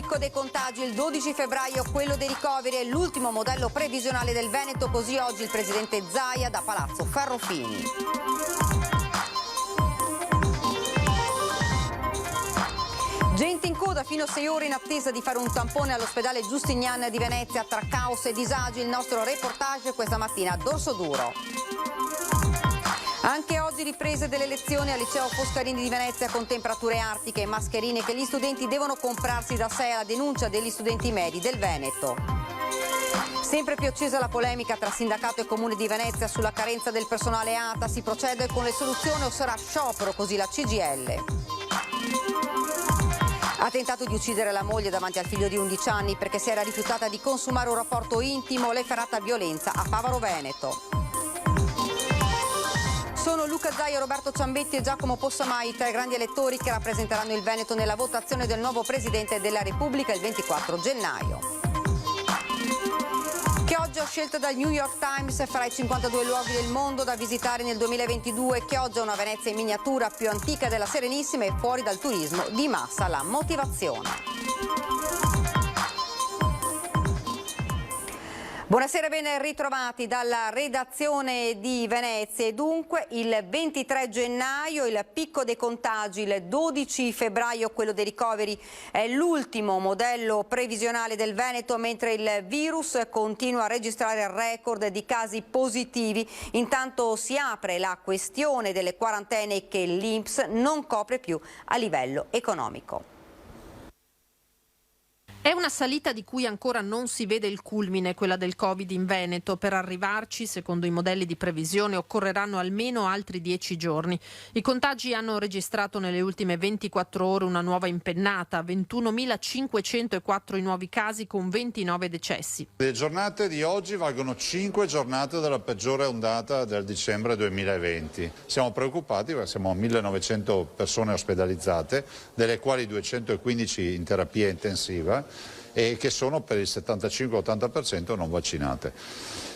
picco dei contagi il 12 febbraio, quello dei ricoveri è l'ultimo modello previsionale del Veneto, così oggi il presidente Zaia da Palazzo Ferrofini. Gente in coda fino a 6 ore in attesa di fare un tampone all'ospedale Giustinian di Venezia, tra caos e disagi. Il nostro reportage questa mattina a Dorsoduro. Anche oggi riprese delle lezioni al liceo Foscarini di Venezia con temperature artiche e mascherine che gli studenti devono comprarsi da sé, alla denuncia degli studenti medi del Veneto. Sempre più accesa la polemica tra sindacato e comune di Venezia sulla carenza del personale ATA. Si procede con le soluzioni o sarà sciopero, così la CGIL. Ha tentato di uccidere la moglie davanti al figlio di 11 anni perché si era rifiutata di consumare un rapporto intimo, l'efferata violenza a Favaro Veneto. Sono Luca Zaia, Roberto Ciambetti e Giacomo Possamai, tra i grandi elettori che rappresenteranno il Veneto nella votazione del nuovo Presidente della Repubblica il 24 gennaio. Chioggia scelta dal New York Times fra i 52 luoghi del mondo da visitare nel 2022. Chioggia, una Venezia in miniatura più antica della Serenissima e fuori dal turismo di massa. La motivazione. Buonasera, ben ritrovati dalla redazione di Venezia. E dunque il 23 gennaio il picco dei contagi, il 12 febbraio quello dei ricoveri, è l'ultimo modello previsionale del Veneto, mentre il virus continua a registrare record di casi positivi. Intanto si apre la questione delle quarantene che l'INPS non copre più a livello economico. È una salita di cui ancora non si vede il culmine, quella del Covid in Veneto. Per arrivarci, secondo i modelli di previsione, occorreranno almeno altri 10 giorni. I contagi hanno registrato nelle ultime 24 ore una nuova impennata, 21.504 i nuovi casi con 29 decessi. Le giornate di oggi valgono 5 giornate della peggiore ondata del dicembre 2020. Siamo preoccupati perché siamo a 1.900 persone ospedalizzate, delle quali 215 in terapia intensiva, e che sono per il 75-80% non vaccinate.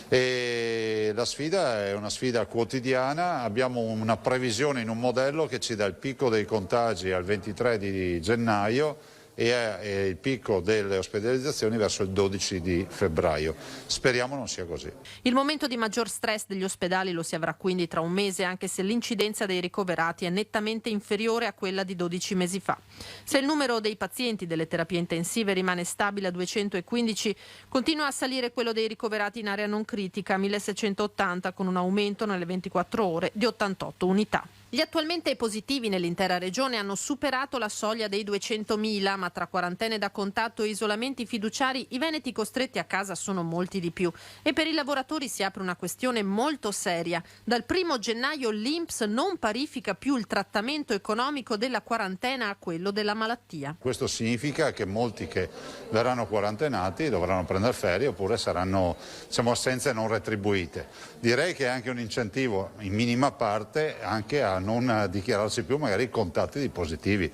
E la sfida è una sfida quotidiana. Abbiamo una previsione in un modello che ci dà il picco dei contagi al 23 di gennaio e il picco delle ospedalizzazioni verso il 12 di febbraio. Speriamo non sia così. Il momento di maggior stress degli ospedali lo si avrà quindi tra un mese, anche se l'incidenza dei ricoverati è nettamente inferiore a quella di 12 mesi fa. Se il numero dei pazienti delle terapie intensive rimane stabile a 215, continua a salire quello dei ricoverati in area non critica, 1680, con un aumento nelle 24 ore di 88 unità. Gli attualmente positivi nell'intera regione hanno superato la soglia dei 200.000, ma tra quarantene da contatto e isolamenti fiduciari i veneti costretti a casa sono molti di più. E per i lavoratori si apre una questione molto seria. Dal 1 gennaio l'INPS non parifica più il trattamento economico della quarantena a quello della malattia. Questo significa che molti che verranno quarantenati dovranno prendere ferie oppure saranno assenze non retribuite. Direi che è anche un incentivo in minima parte anche a non dichiararsi più magari contatti di positivi.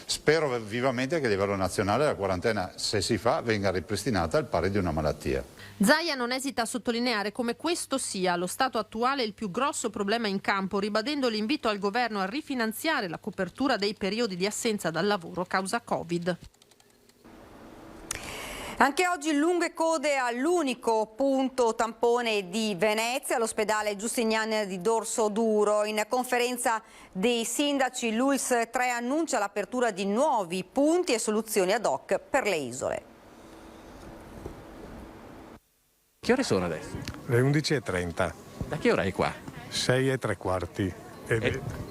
Spero vivamente che a livello nazionale la quarantena, se si fa, venga ripristinata al pari di una malattia. Zaia non esita a sottolineare come questo sia allo stato attuale il più grosso problema in campo, ribadendo l'invito al governo a rifinanziare la copertura dei periodi di assenza dal lavoro causa Covid. Anche oggi lunghe code all'unico punto tampone di Venezia, l'ospedale Giustinian di Dorsoduro. In conferenza dei sindaci l'ULSS 3 annuncia l'apertura di nuovi punti e soluzioni ad hoc per le isole. Che ore sono adesso? Le 11:30. Da che ora è qua? 6:15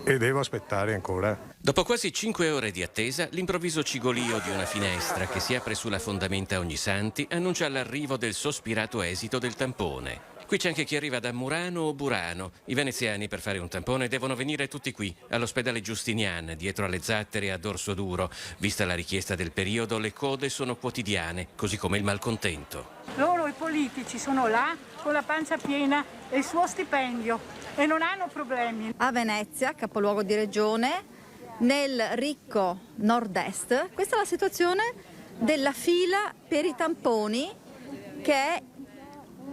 e devo aspettare ancora. Dopo quasi 5 ore di attesa, l'improvviso cigolio di una finestra che si apre sulla fondamenta Ognisanti annuncia l'arrivo del sospirato esito del tampone. Qui c'è anche chi arriva da Murano o Burano. I veneziani per fare un tampone devono venire tutti qui, all'ospedale Giustinian, dietro alle Zattere a Dorsoduro. Vista la richiesta del periodo, le code sono quotidiane, così come il malcontento. Loro, i politici, sono là con la pancia piena e il suo stipendio e non hanno problemi. A Venezia, capoluogo di regione, nel ricco nord-est, questa è la situazione della fila per i tamponi che è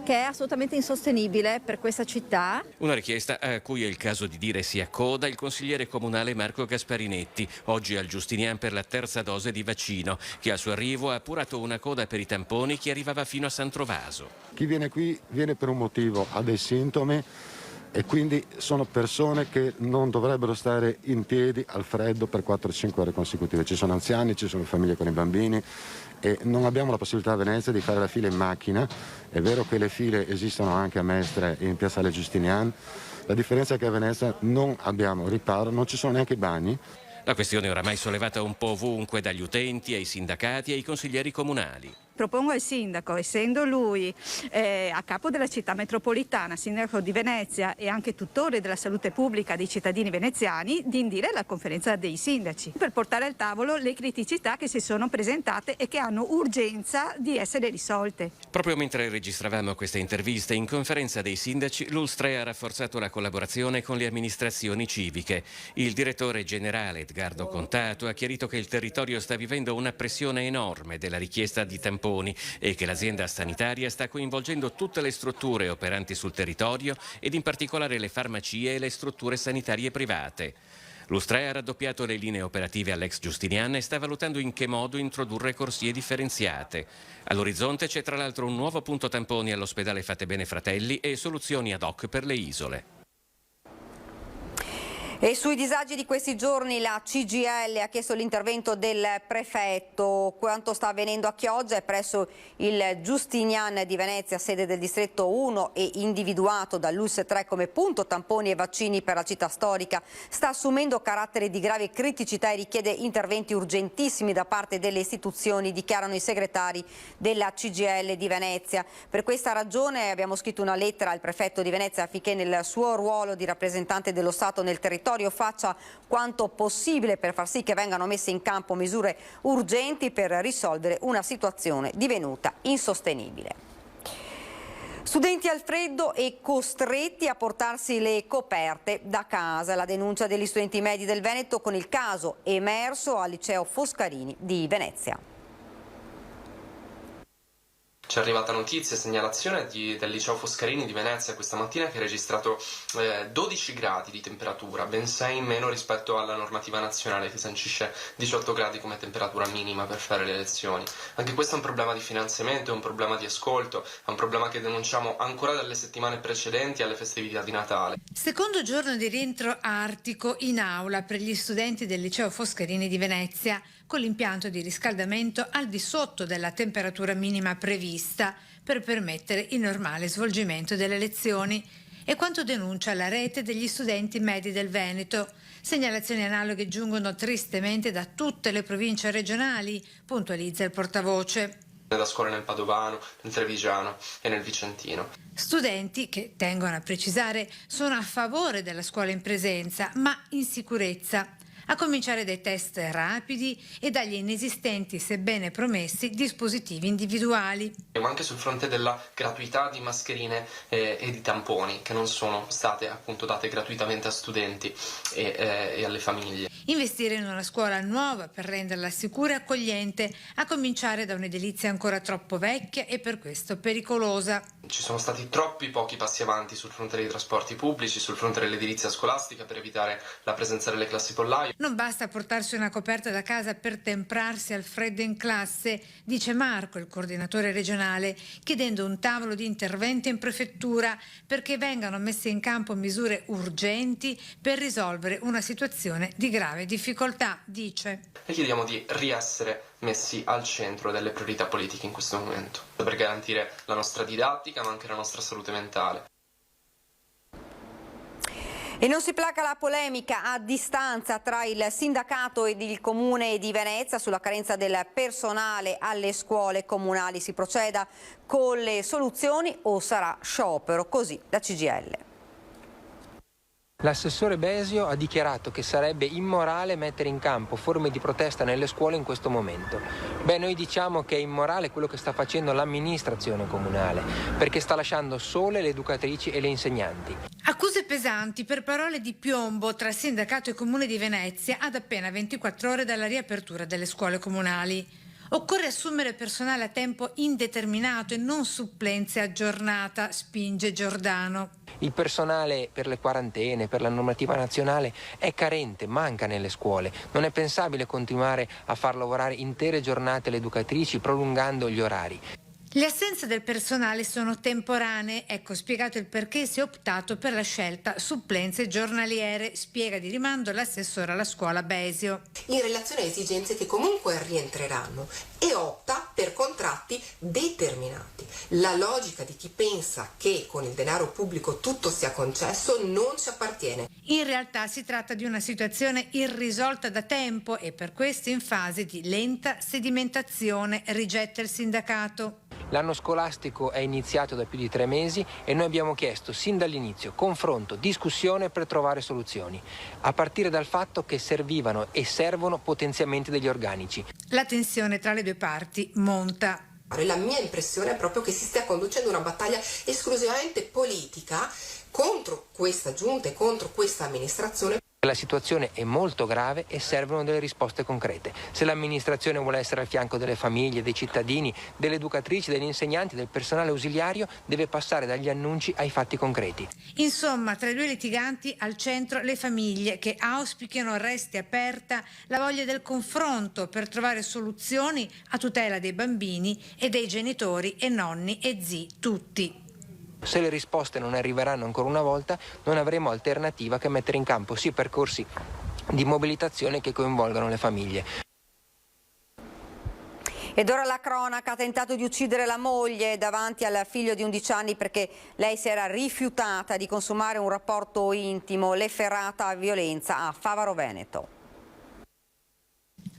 che è assolutamente insostenibile per questa città. Una richiesta a cui è il caso di dire si accoda il consigliere comunale Marco Gasparinetti, oggi al Giustinian per la terza dose di vaccino, che al suo arrivo ha appurato una coda per i tamponi che arrivava fino a San Trovaso. Chi viene qui viene per un motivo, ha dei sintomi e quindi sono persone che non dovrebbero stare in piedi al freddo per 4-5 ore consecutive. Ci sono anziani, ci sono famiglie con i bambini e non abbiamo la possibilità a Venezia di fare la fila in macchina. È vero che le file esistono anche a Mestre e in Piazzale Giustinian, la differenza è che a Venezia non abbiamo riparo, non ci sono neanche i bagni. La questione è oramai sollevata un po' ovunque, dagli utenti ai sindacati e ai consiglieri comunali. Propongo al sindaco, essendo lui a capo della città metropolitana, sindaco di Venezia e anche tutore della salute pubblica dei cittadini veneziani, di indire la conferenza dei sindaci per portare al tavolo le criticità che si sono presentate e che hanno urgenza di essere risolte. Proprio mentre registravamo queste interviste, in conferenza dei sindaci, l'Ulstre ha rafforzato la collaborazione con le amministrazioni civiche. Il direttore generale Edgardo Contato ha chiarito che il territorio sta vivendo una pressione enorme della richiesta di tamponi e che l'azienda sanitaria sta coinvolgendo tutte le strutture operanti sul territorio ed in particolare le farmacie e le strutture sanitarie private. L'Ulstre ha raddoppiato le linee operative all'ex Giustinian e sta valutando in che modo introdurre corsie differenziate. All'orizzonte c'è tra l'altro un nuovo punto tamponi all'ospedale Fattebene Fratelli e soluzioni ad hoc per le isole. E sui disagi di questi giorni la CGIL ha chiesto l'intervento del prefetto. Quanto sta avvenendo a Chioggia è presso il Giustinian di Venezia, sede del distretto 1 e individuato dall'ULSS 3 come punto tamponi e vaccini per la città storica, sta assumendo carattere di grave criticità e richiede interventi urgentissimi da parte delle istituzioni, dichiarano i segretari della CGIL di Venezia. Per questa ragione abbiamo scritto una lettera al prefetto di Venezia affinché nel suo ruolo di rappresentante dello Stato nel territorio faccia quanto possibile per far sì che vengano messe in campo misure urgenti per risolvere una situazione divenuta insostenibile. Studenti al freddo e costretti a portarsi le coperte da casa. La denuncia degli studenti medi del Veneto con il caso emerso al liceo Foscarini di Venezia. Ci è arrivata notizia e segnalazione del liceo Foscarini di Venezia questa mattina che ha registrato 12 gradi di temperatura, ben 6 in meno rispetto alla normativa nazionale che sancisce 18 gradi come temperatura minima per fare le lezioni. Anche questo è un problema di finanziamento, è un problema di ascolto, è un problema che denunciamo ancora dalle settimane precedenti alle festività di Natale. Secondo giorno di rientro artico in aula per gli studenti del liceo Foscarini di Venezia, con l'impianto di riscaldamento al di sotto della temperatura minima prevista per permettere il normale svolgimento delle lezioni. È quanto denuncia la rete degli studenti medi del Veneto. Segnalazioni analoghe giungono tristemente da tutte le province regionali, puntualizza il portavoce. Da scuole nel Padovano, nel Trevigiano e nel Vicentino. Studenti che, tengono a precisare, sono a favore della scuola in presenza, ma in sicurezza. A cominciare dai test rapidi e dagli inesistenti, sebbene promessi, dispositivi individuali. Ma anche sul fronte della gratuità di mascherine e di tamponi, che non sono state appunto date gratuitamente a studenti e alle famiglie. Investire in una scuola nuova per renderla sicura e accogliente, a cominciare da un'edilizia ancora troppo vecchia e per questo pericolosa. Ci sono stati troppi pochi passi avanti sul fronte dei trasporti pubblici, sul fronte dell'edilizia scolastica per evitare la presenza delle classi pollaio. Non basta portarsi una coperta da casa per temprarsi al freddo in classe, dice Marco, il coordinatore regionale, chiedendo un tavolo di intervento in prefettura perché vengano messe in campo misure urgenti per risolvere una situazione di grave difficoltà, dice. E chiediamo di riessere messi al centro delle priorità politiche in questo momento, per garantire la nostra didattica ma anche la nostra salute mentale. E non si placa la polemica a distanza tra il sindacato ed il comune di Venezia sulla carenza del personale alle scuole comunali. Si proceda con le soluzioni o sarà sciopero? Così la CGIL. L'assessore Besio ha dichiarato che sarebbe immorale mettere in campo forme di protesta nelle scuole in questo momento. Beh, noi diciamo che è immorale quello che sta facendo l'amministrazione comunale, perché sta lasciando sole le educatrici e le insegnanti. Accuse pesanti per parole di piombo tra sindacato e comune di Venezia ad appena 24 ore dalla riapertura delle scuole comunali. Occorre assumere personale a tempo indeterminato e non supplenze a giornata, spinge Giordano. Il personale per le quarantene, per la normativa nazionale è carente, manca nelle scuole. Non è pensabile continuare a far lavorare intere giornate le educatrici prolungando gli orari. Le assenze del personale sono temporanee, ecco spiegato il perché si è optato per la scelta supplenze giornaliere, spiega di rimando l'assessore alla scuola Besio. In relazione a esigenze che comunque rientreranno e opta per contratti determinati. La logica di chi pensa che con il denaro pubblico tutto sia concesso non ci appartiene. In realtà si tratta di una situazione irrisolta da tempo e per questo in fase di lenta sedimentazione, rigetta il sindacato. L'anno scolastico è iniziato da più di 3 mesi e noi abbiamo chiesto sin dall'inizio confronto, discussione per trovare soluzioni, a partire dal fatto che servivano e servono potenziamenti degli organici. La tensione tra le due parti monta. La mia impressione è proprio che si stia conducendo una battaglia esclusivamente politica contro questa giunta e contro questa amministrazione. La situazione è molto grave e servono delle risposte concrete. Se l'amministrazione vuole essere al fianco delle famiglie, dei cittadini, delle educatrici, degli insegnanti, del personale ausiliario, deve passare dagli annunci ai fatti concreti. Insomma, tra i due litiganti al centro le famiglie che auspicano resti aperta la voglia del confronto per trovare soluzioni a tutela dei bambini e dei genitori e nonni e zii tutti. Se le risposte non arriveranno ancora una volta, non avremo alternativa che mettere in campo sì percorsi di mobilitazione che coinvolgano le famiglie. Ed ora la cronaca: ha tentato di uccidere la moglie davanti al figlio di 11 anni perché lei si era rifiutata di consumare un rapporto intimo, l'efferata a violenza a Favaro Veneto.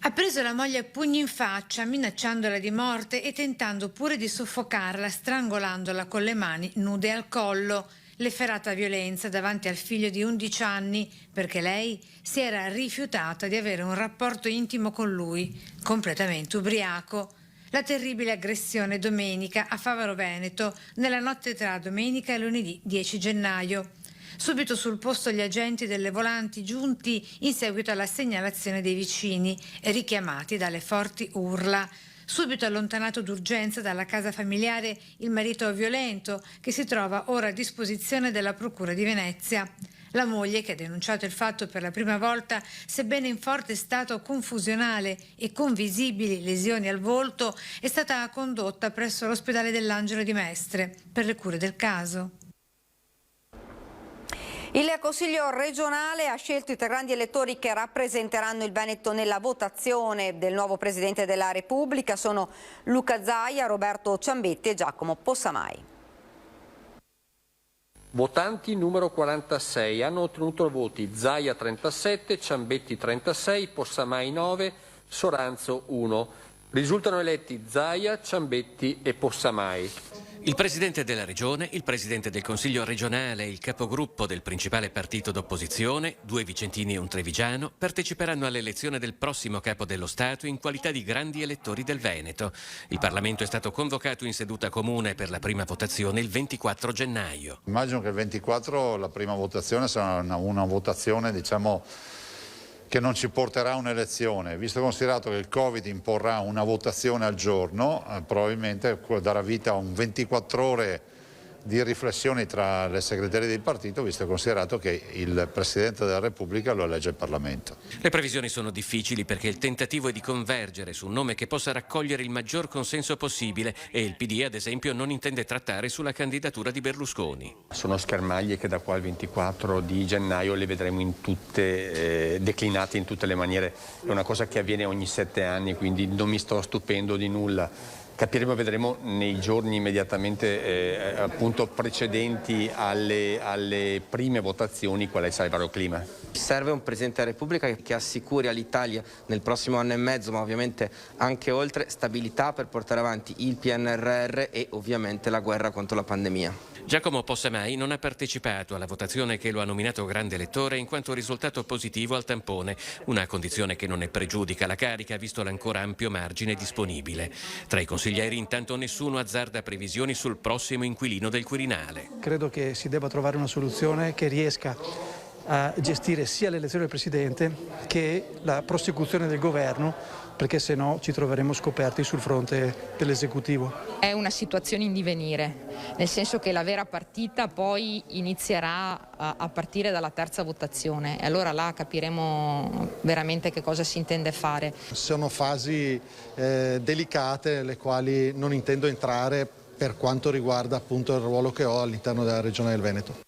Ha preso la moglie a pugni in faccia, minacciandola di morte e tentando pure di soffocarla, strangolandola con le mani nude al collo. L'efferata violenza davanti al figlio di 11 anni perché lei si era rifiutata di avere un rapporto intimo con lui, completamente ubriaco. La terribile aggressione domenica a Favaro Veneto, nella notte tra domenica e lunedì 10 gennaio. Subito sul posto gli agenti delle volanti giunti in seguito alla segnalazione dei vicini, richiamati dalle forti urla. Subito allontanato d'urgenza dalla casa familiare il marito violento, che si trova ora a disposizione della Procura di Venezia. La moglie, che ha denunciato il fatto per la prima volta, sebbene in forte stato confusionale e con visibili lesioni al volto, è stata condotta presso l'ospedale dell'Angelo di Mestre per le cure del caso. Il Consiglio regionale ha scelto i 3 grandi elettori che rappresenteranno il Veneto nella votazione del nuovo Presidente della Repubblica. Sono Luca Zaia, Roberto Ciambetti e Giacomo Possamai. Votanti numero 46, hanno ottenuto voti Zaia 37, Ciambetti 36, Possamai 9, Soranzo 1. Risultano eletti Zaia, Ciambetti e Possamai. Il Presidente della Regione, il Presidente del Consiglio regionale e il capogruppo del principale partito d'opposizione, 2 vicentini e un trevigiano, parteciperanno all'elezione del prossimo Capo dello Stato in qualità di grandi elettori del Veneto. Il Parlamento è stato convocato in seduta comune per la prima votazione il 24 gennaio. Immagino che il 24 la prima votazione sarà una votazione, che non ci porterà a un'elezione, visto e considerato che il Covid imporrà una votazione al giorno, probabilmente darà vita a un 24 ore di riflessioni tra le segretarie del partito, visto e considerato che il Presidente della Repubblica lo elegge il Parlamento. Le previsioni sono difficili perché il tentativo è di convergere su un nome che possa raccogliere il maggior consenso possibile e il PD, ad esempio, non intende trattare sulla candidatura di Berlusconi. Sono schermaglie che da qua al 24 di gennaio le vedremo in tutte, declinate in tutte le maniere. È una cosa che avviene ogni 7 anni, quindi non mi sto stupendo di nulla. Capiremo, vedremo nei giorni immediatamente appunto precedenti alle prime votazioni quale sarà il vero clima. Serve un Presidente della Repubblica che assicuri all'Italia nel prossimo anno e mezzo, ma ovviamente anche oltre, stabilità per portare avanti il PNRR e ovviamente la guerra contro la pandemia. Giacomo Possamai non ha partecipato alla votazione che lo ha nominato grande elettore in quanto risultato positivo al tampone, una condizione che non ne pregiudica la carica visto l'ancora ampio margine disponibile. Tra i consiglieri intanto nessuno azzarda previsioni sul prossimo inquilino del Quirinale. Credo che si debba trovare una soluzione che riesca a gestire sia l'elezione del Presidente che la prosecuzione del governo perché se no ci troveremo scoperti sul fronte dell'esecutivo. È una situazione in divenire, nel senso che la vera partita poi inizierà a partire dalla terza votazione e allora là capiremo veramente che cosa si intende fare. Sono fasi delicate nelle quali non intendo entrare per quanto riguarda appunto il ruolo che ho all'interno della Regione del Veneto.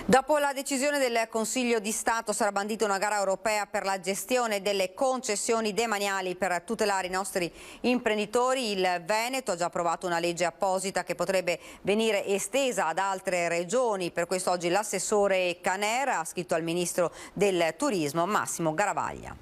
Dopo la decisione del Consiglio di Stato sarà bandita una gara europea per la gestione delle concessioni demaniali per tutelare i nostri imprenditori. Il Veneto ha già approvato una legge apposita che potrebbe venire estesa ad altre regioni. Per questo oggi l'assessore Canera ha scritto al Ministro del Turismo Massimo Garavaglia.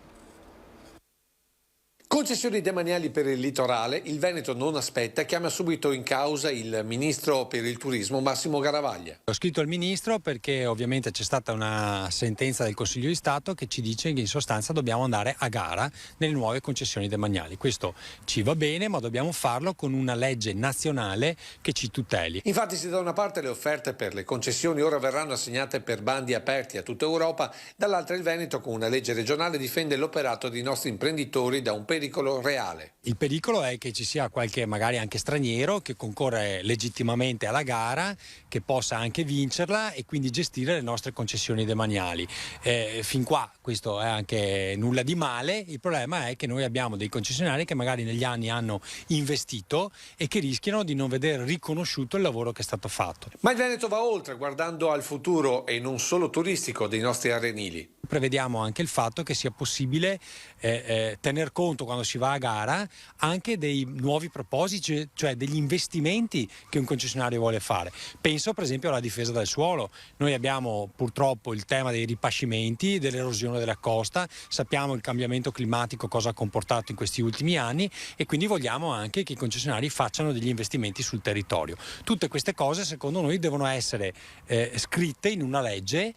Concessioni demaniali per il litorale, il Veneto non aspetta, chiama subito in causa il Ministro per il Turismo Massimo Garavaglia. Ho scritto al Ministro perché ovviamente c'è stata una sentenza del Consiglio di Stato che ci dice che in sostanza dobbiamo andare a gara nelle nuove concessioni demaniali. Questo ci va bene, ma dobbiamo farlo con una legge nazionale che ci tuteli. Infatti se da una parte le offerte per le concessioni ora verranno assegnate per bandi aperti a tutta Europa, dall'altra il Veneto con una legge regionale difende l'operato dei nostri imprenditori da un pericolo reale. Il pericolo è che ci sia qualche magari anche straniero che concorre legittimamente alla gara, che possa anche vincerla e quindi gestire le nostre concessioni demaniali. Fin qua questo è anche nulla di male, il problema è che noi abbiamo dei concessionari che magari negli anni hanno investito e che rischiano di non vedere riconosciuto il lavoro che è stato fatto. Ma il Veneto va oltre, guardando al futuro e non solo turistico dei nostri arenili. Prevediamo anche il fatto che sia possibile tener conto quando si va a gara anche dei nuovi propositi, cioè degli investimenti che un concessionario vuole fare. Penso per esempio alla difesa del suolo. Noi abbiamo purtroppo il tema dei ripascimenti, dell'erosione della costa, sappiamo il cambiamento climatico cosa ha comportato in questi ultimi anni e quindi vogliamo anche che i concessionari facciano degli investimenti sul territorio. Tutte queste cose secondo noi devono essere scritte in una legge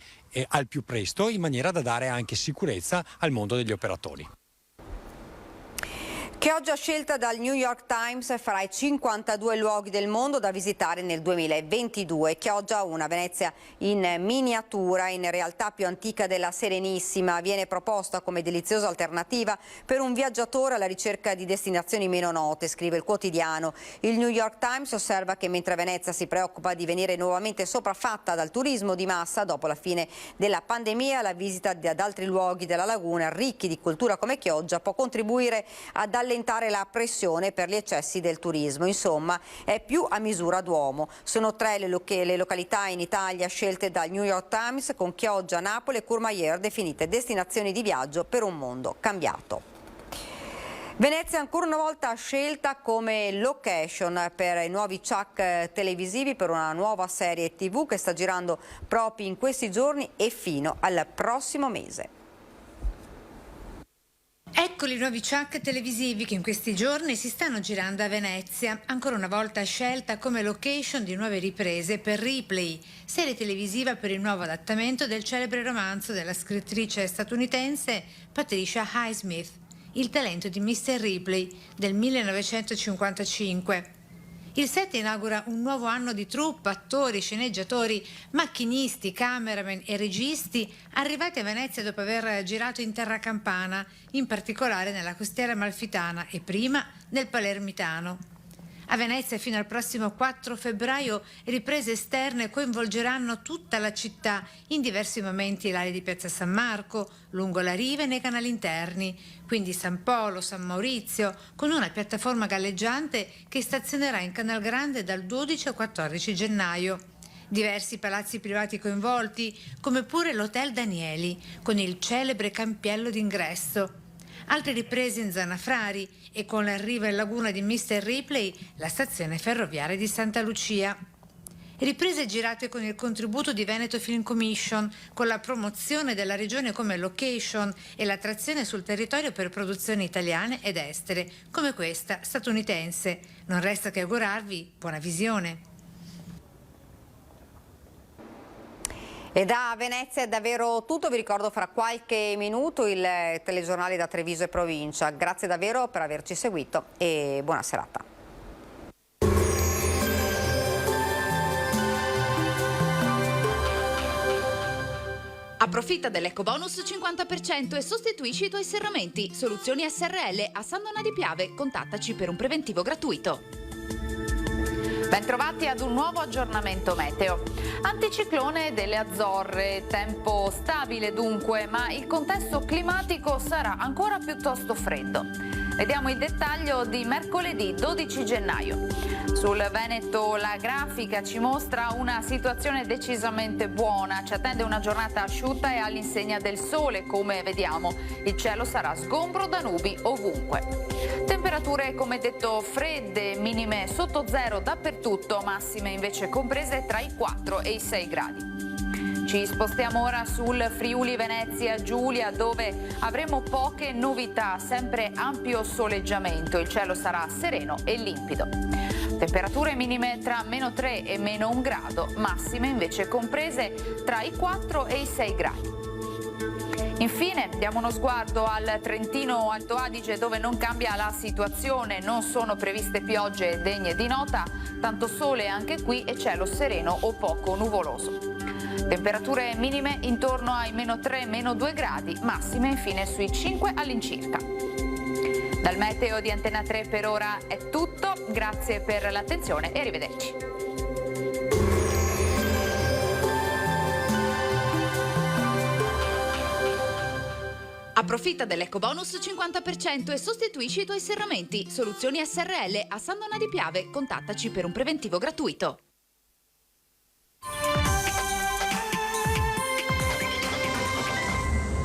al più presto in maniera da dare anche sicurezza al mondo degli operatori. Chioggia scelta dal New York Times fra i 52 luoghi del mondo da visitare nel 2022. Chioggia, una Venezia in miniatura, in realtà più antica della Serenissima, viene proposta come deliziosa alternativa per un viaggiatore alla ricerca di destinazioni meno note, scrive il quotidiano. Il New York Times osserva che mentre Venezia si preoccupa di venire nuovamente sopraffatta dal turismo di massa dopo la fine della pandemia, la visita ad altri luoghi della laguna ricchi di cultura come Chioggia può contribuire ad allentare la pressione per gli eccessi del turismo. Insomma, è più a misura d'uomo. Sono 3 le località in Italia scelte dal New York Times, con Chioggia, Napoli e Courmayeur definite destinazioni di viaggio per un mondo cambiato. Venezia ancora una volta scelta come location per i nuovi Chuck televisivi per una nuova serie TV che sta girando proprio in questi giorni e fino al prossimo mese. Eccoli i nuovi Chuck televisivi che in questi giorni si stanno girando a Venezia, ancora una volta scelta come location di nuove riprese per Ripley, serie televisiva per il nuovo adattamento del celebre romanzo della scrittrice statunitense Patricia Highsmith, Il talento di Mr. Ripley del 1955. Il set inaugura un nuovo anno di troupe, attori, sceneggiatori, macchinisti, cameraman e registi arrivati a Venezia dopo aver girato in terra campana, in particolare nella costiera amalfitana e prima nel palermitano. A Venezia fino al prossimo 4 febbraio riprese esterne coinvolgeranno tutta la città in diversi momenti, l'area di Piazza San Marco, lungo la riva e nei canali interni, quindi San Polo, San Maurizio, con una piattaforma galleggiante che stazionerà in Canal Grande dal 12 al 14 gennaio. Diversi palazzi privati coinvolti, come pure l'Hotel Danieli, con il celebre campiello d'ingresso. Altre riprese in zona Frari e con l'arrivo in laguna di Mr. Ripley la stazione ferroviaria di Santa Lucia. Riprese girate con il contributo di Veneto Film Commission, con la promozione della regione come location e l'attrazione sul territorio per produzioni italiane ed estere, come questa statunitense. Non resta che augurarvi buona visione. E da Venezia è davvero tutto, vi ricordo fra qualche minuto il telegiornale da Treviso e provincia. Grazie davvero per averci seguito e buona serata. Approfitta dell'ecobonus 50% e sostituisci i tuoi serramenti. Soluzioni SRL a San Donà di Piave. Contattaci per un preventivo gratuito. Bentrovati ad un nuovo aggiornamento meteo. Anticiclone delle Azzorre, tempo stabile dunque, ma il contesto climatico sarà ancora piuttosto freddo. Vediamo il dettaglio di mercoledì 12 gennaio. Sul Veneto la grafica ci mostra una situazione decisamente buona, ci attende una giornata asciutta e all'insegna del sole, come vediamo. Il cielo sarà sgombro da nubi ovunque. Temperature, come detto, fredde, minime sotto zero dappertutto, massime invece comprese tra i 4 e i 6 gradi. Ci spostiamo ora sul Friuli Venezia Giulia, dove avremo poche novità, sempre ampio soleggiamento, il cielo sarà sereno e limpido. Temperature minime tra -3 e -1 grado, massime invece comprese tra i 4 e i 6 gradi. Infine diamo uno sguardo al Trentino Alto Adige, dove non cambia la situazione, non sono previste piogge degne di nota, tanto sole anche qui e cielo sereno o poco nuvoloso. Temperature minime intorno ai -3, -2 gradi, massime infine sui 5 all'incirca. Dal meteo di Antena 3 per ora è tutto, grazie per l'attenzione e arrivederci. Approfitta dell'ecobonus 50% e sostituisci i tuoi serramenti. Soluzioni SRL a San Donà di Piave. Contattaci per un preventivo gratuito.